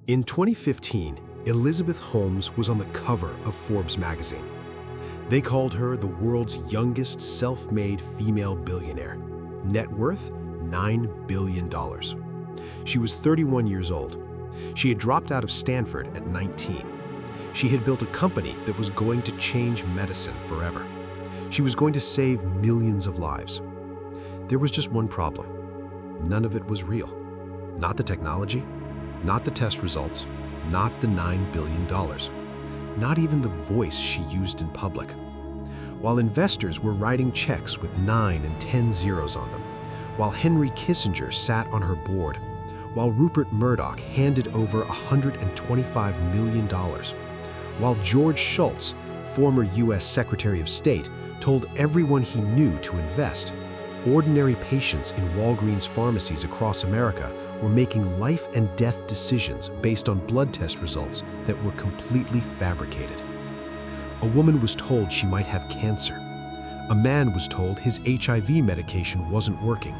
In 2015, Elizabeth Holmes was on the cover of Forbes magazine. They called her the world's youngest self-made female billionaire. Net worth, $9 billion. She was 31 years old. She had dropped out of Stanford at 19. She had built a company that was going to change medicine forever. She was going to save millions of lives. There was just one problem. None of it was real. Not the technology, not the test results, not the $9 billion, not even the voice she used in public. While investors were writing checks with 9 and 10 zeros on them, while Henry Kissinger sat on her board, while Rupert Murdoch handed over $125 million, while George Shultz, former U.S. Secretary of State, told everyone he knew to invest, ordinary patients in Walgreens pharmacies across America were making life and death decisions based on blood test results that were completely fabricated. A woman was told she might have cancer. A man was told his HIV medication wasn't working.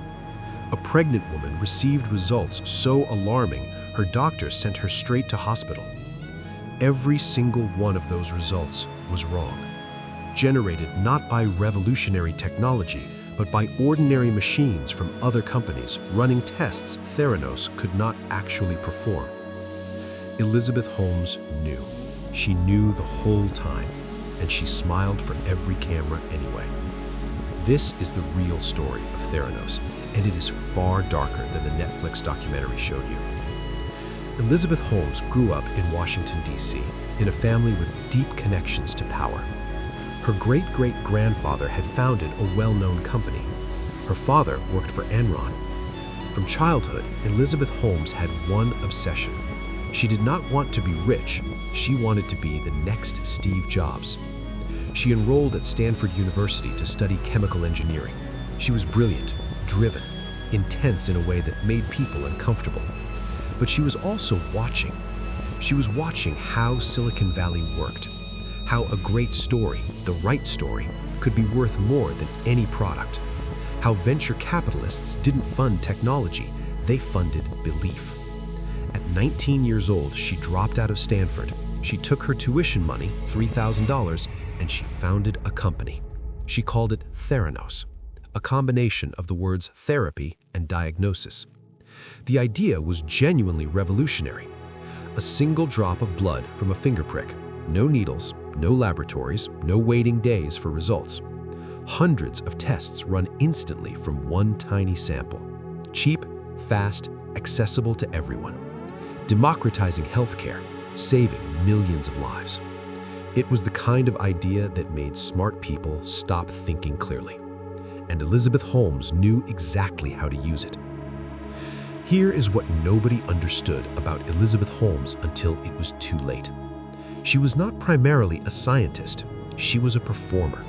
A pregnant woman received results so alarming, her doctor sent her straight to hospital. Every single one of those results was wrong, generated not by revolutionary technology, but by ordinary machines from other companies running tests Theranos could not actually perform. Elizabeth Holmes knew. She knew the whole time, and she smiled for every camera anyway. This is the real story of Theranos, and it is far darker than the Netflix documentary showed you. Elizabeth Holmes grew up in Washington, D.C., in a family with deep connections to power. Her great-great-grandfather had founded a well-known company. Her father worked for Enron. From childhood, Elizabeth Holmes had one obsession. She did not want to be rich. She wanted to be the next Steve Jobs. She enrolled at Stanford University to study chemical engineering. She was brilliant, driven, intense in a way that made people uncomfortable. But she was also watching. She was watching how Silicon Valley worked. How a great story, the right story, could be worth more than any product. How venture capitalists didn't fund technology, they funded belief. At 19 years old, she dropped out of Stanford. She took her tuition money, $3,000, and she founded a company. She called it Theranos, a combination of the words therapy and diagnosis. The idea was genuinely revolutionary. A single drop of blood from a finger prick, no needles, no laboratories, no waiting days for results. Hundreds of tests run instantly from one tiny sample. Cheap, fast, accessible to everyone. Democratizing healthcare, saving millions of lives. It was the kind of idea that made smart people stop thinking clearly. And Elizabeth Holmes knew exactly how to use it. Here is what nobody understood about Elizabeth Holmes until it was too late. She was not primarily a scientist, she was a performer.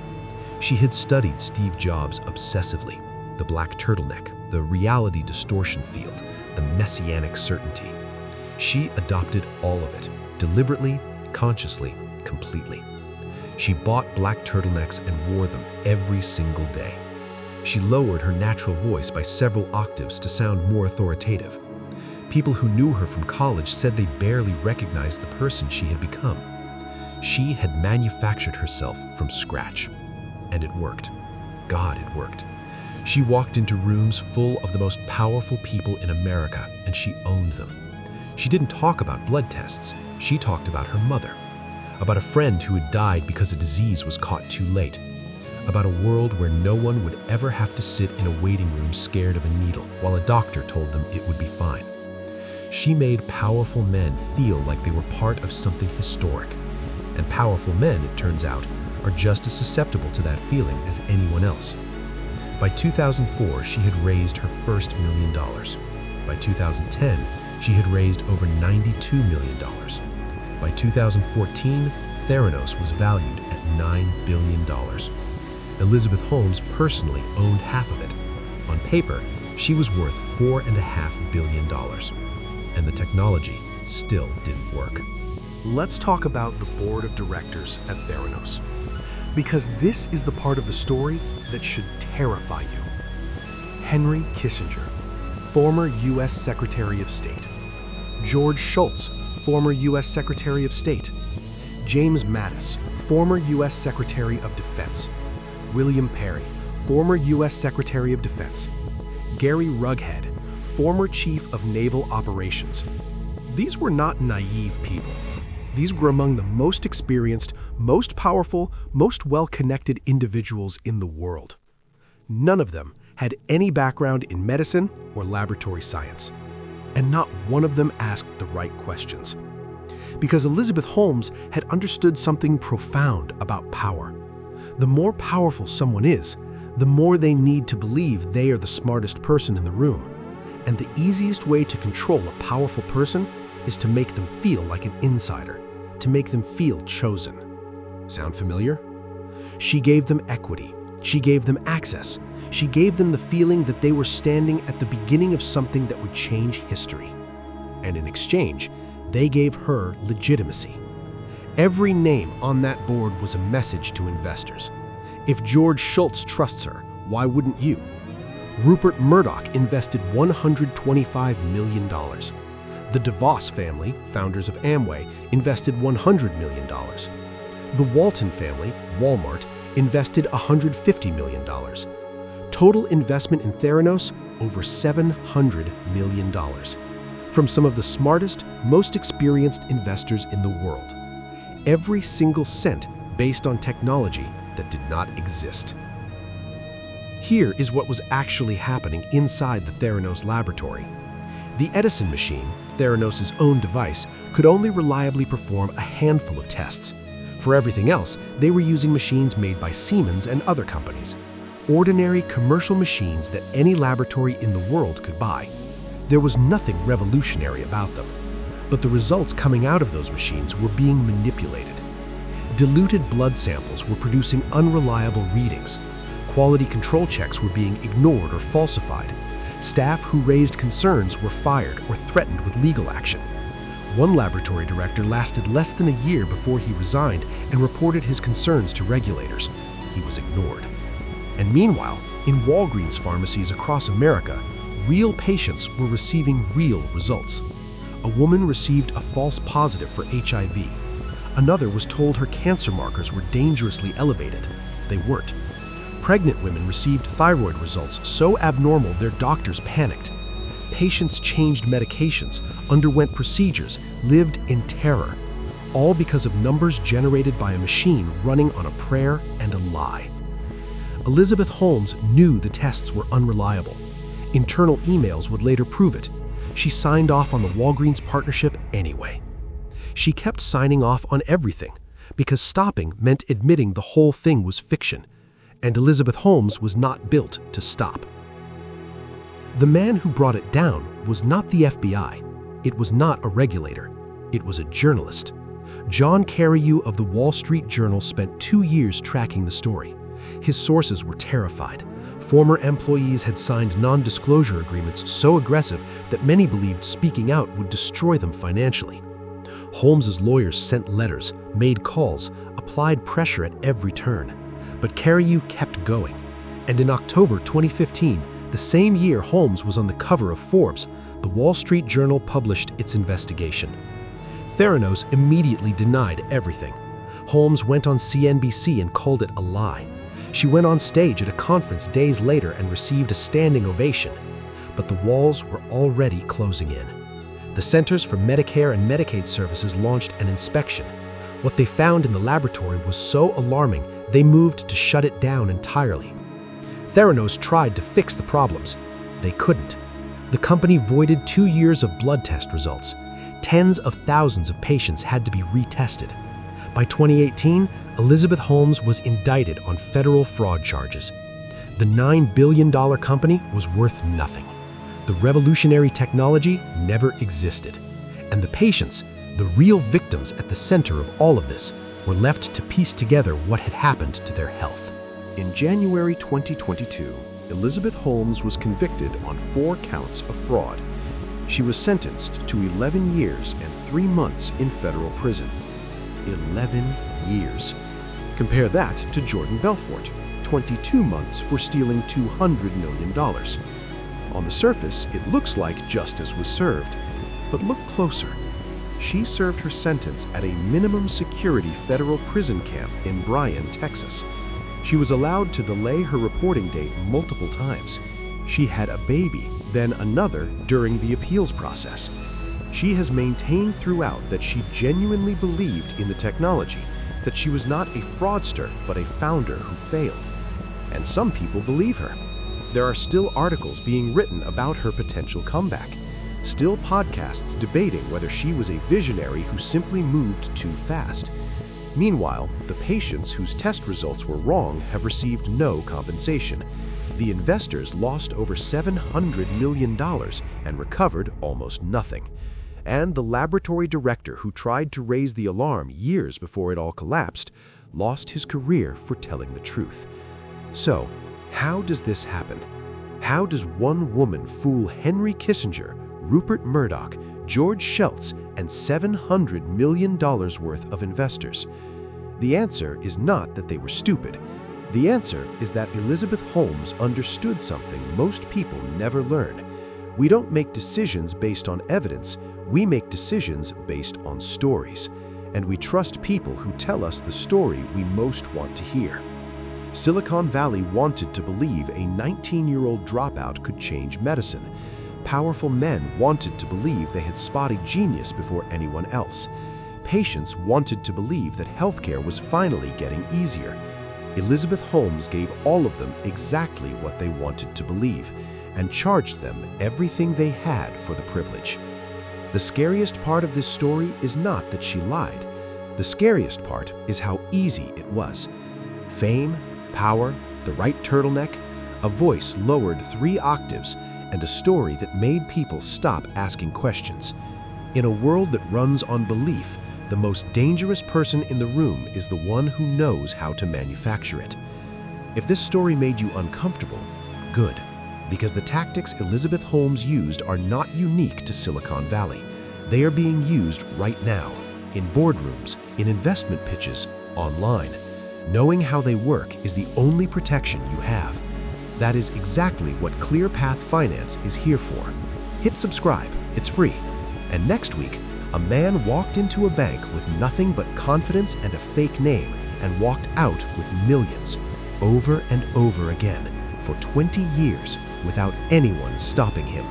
She had studied Steve Jobs obsessively, the black turtleneck, the reality distortion field, the messianic certainty. She adopted all of it, deliberately, consciously, completely. She bought black turtlenecks and wore them every single day. She lowered her natural voice by several octaves to sound more authoritative. People who knew her from college said they barely recognized the person she had become. She had manufactured herself from scratch. And it worked. God, it worked. She walked into rooms full of the most powerful people in America, and she owned them. She didn't talk about blood tests. She talked about her mother, about a friend who had died because a disease was caught too late, about a world where no one would ever have to sit in a waiting room scared of a needle while a doctor told them it would be fine. She made powerful men feel like they were part of something historic. And powerful men, it turns out, are just as susceptible to that feeling as anyone else. By 2004, she had raised her first $1 million. By 2010, she had raised over $92 million. By 2014, Theranos was valued at $9 billion. Elizabeth Holmes personally owned half of it. On paper, she was worth $4.5 billion. And the technology still didn't work. Let's talk about the board of directors at Theranos, because this is the part of the story that should terrify you. Henry Kissinger, former U.S. Secretary of State. George Shultz, former U.S. Secretary of State; James Mattis, former U.S. Secretary of Defense; William Perry, former U.S. Secretary of Defense; Gary Rughead, former Chief of Naval Operations. These were not naive people. These were among the most experienced, most powerful, most well-connected individuals in the world. None of them had any background in medicine or laboratory science, and not one of them asked the right questions. Because Elizabeth Holmes had understood something profound about power. The more powerful someone is, the more they need to believe they are the smartest person in the room. And the easiest way to control a powerful person is to make them feel like an insider, to make them feel chosen. Sound familiar? She gave them equity. She gave them access. She gave them the feeling that they were standing at the beginning of something that would change history. And in exchange, they gave her legitimacy. Every name on that board was a message to investors. If George Shultz trusts her, why wouldn't you? Rupert Murdoch invested $125 million. The DeVos family, founders of Amway, invested $100 million. The Walton family, Walmart, invested $150 million. Total investment in Theranos, over $700 million. From some of the smartest, most experienced investors in the world. Every single cent based on technology that did not exist. Here is what was actually happening inside the Theranos laboratory. The Edison machine, Theranos' own device, could only reliably perform a handful of tests. For everything else, they were using machines made by Siemens and other companies. Ordinary commercial machines that any laboratory in the world could buy. There was nothing revolutionary about them. But the results coming out of those machines were being manipulated. Diluted blood samples were producing unreliable readings. Quality control checks were being ignored or falsified. Staff who raised concerns were fired or threatened with legal action. One laboratory director lasted less than a year before he resigned and reported his concerns to regulators. He was ignored. And meanwhile, in Walgreens pharmacies across America, real patients were receiving real results. A woman received a false positive for HIV. Another was told her cancer markers were dangerously elevated. They weren't. Pregnant women received thyroid results so abnormal their doctors panicked. Patients changed medications, underwent procedures, lived in terror, all because of numbers generated by a machine running on a prayer and a lie. Elizabeth Holmes knew the tests were unreliable. Internal emails would later prove it. She signed off on the Walgreens partnership anyway. She kept signing off on everything, because stopping meant admitting the whole thing was fiction. And Elizabeth Holmes was not built to stop. The man who brought it down was not the FBI. It was not a regulator. It was a journalist. John Carreyrou of the Wall Street Journal spent 2 years tracking the story. His sources were terrified. Former employees had signed non-disclosure agreements so aggressive that many believed speaking out would destroy them financially. Holmes's lawyers sent letters, made calls, applied pressure at every turn. But Carreyrou kept going, and in October 2015, the same year Holmes was on the cover of Forbes, the Wall Street Journal published its investigation. Theranos immediately denied everything. Holmes went on CNBC and called it a lie. She went on stage at a conference days later and received a standing ovation. But the walls were already closing in. The Centers for Medicare and Medicaid Services launched an inspection. What they found in the laboratory was so alarming, they moved to shut it down entirely. Theranos tried to fix the problems. They couldn't. The company voided 2 years of blood test results. Tens of thousands of patients had to be retested. By 2018, Elizabeth Holmes was indicted on federal fraud charges. The $9 billion company was worth nothing. The revolutionary technology never existed. And the patients, the real victims at the center of all of this, were left to piece together what had happened to their health. In January 2022, Elizabeth Holmes was convicted on 4 counts of fraud. She was sentenced to 11 years and 3 months in federal prison. 11 years. Compare that to Jordan Belfort, 22 months for stealing $200 million. On the surface, it looks like justice was served. But look closer. She served her sentence at a minimum security federal prison camp in Bryan, Texas. She was allowed to delay her reporting date multiple times. She had a baby, then another during the appeals process. She has maintained throughout that she genuinely believed in the technology, that she was not a fraudster but a founder who failed. And some people believe her. There are still articles being written about her potential comeback, still podcasts debating whether she was a visionary who simply moved too fast. Meanwhile, the patients whose test results were wrong have received no compensation. The investors lost over $700 million and recovered almost nothing. And the laboratory director who tried to raise the alarm years before it all collapsed lost his career for telling the truth. So, how does this happen? How does one woman fool Henry Kissinger, Rupert Murdoch, George Shultz, and $700 million worth of investors? The answer is not that they were stupid. The answer is that Elizabeth Holmes understood something most people never learn. We don't make decisions based on evidence, we make decisions based on stories. And we trust people who tell us the story we most want to hear. Silicon Valley wanted to believe a 19-year-old dropout could change medicine. Powerful men wanted to believe they had spotted genius before anyone else. Patients wanted to believe that healthcare was finally getting easier. Elizabeth Holmes gave all of them exactly what they wanted to believe, and charged them everything they had for the privilege. The scariest part of this story is not that she lied. The scariest part is how easy it was. Fame, power, the right turtleneck, a voice lowered 3 octaves, and a story that made people stop asking questions. In a world that runs on belief, the most dangerous person in the room is the one who knows how to manufacture it. If this story made you uncomfortable, good, because the tactics Elizabeth Holmes used are not unique to Silicon Valley. They are being used right now, in boardrooms, in investment pitches, online. Knowing how they work is the only protection you have. That is exactly what ClearPath Finance is here for. Hit subscribe, it's free. And next week, a man walked into a bank with nothing but confidence and a fake name and walked out with millions, over and over again, for 20 years without anyone stopping him.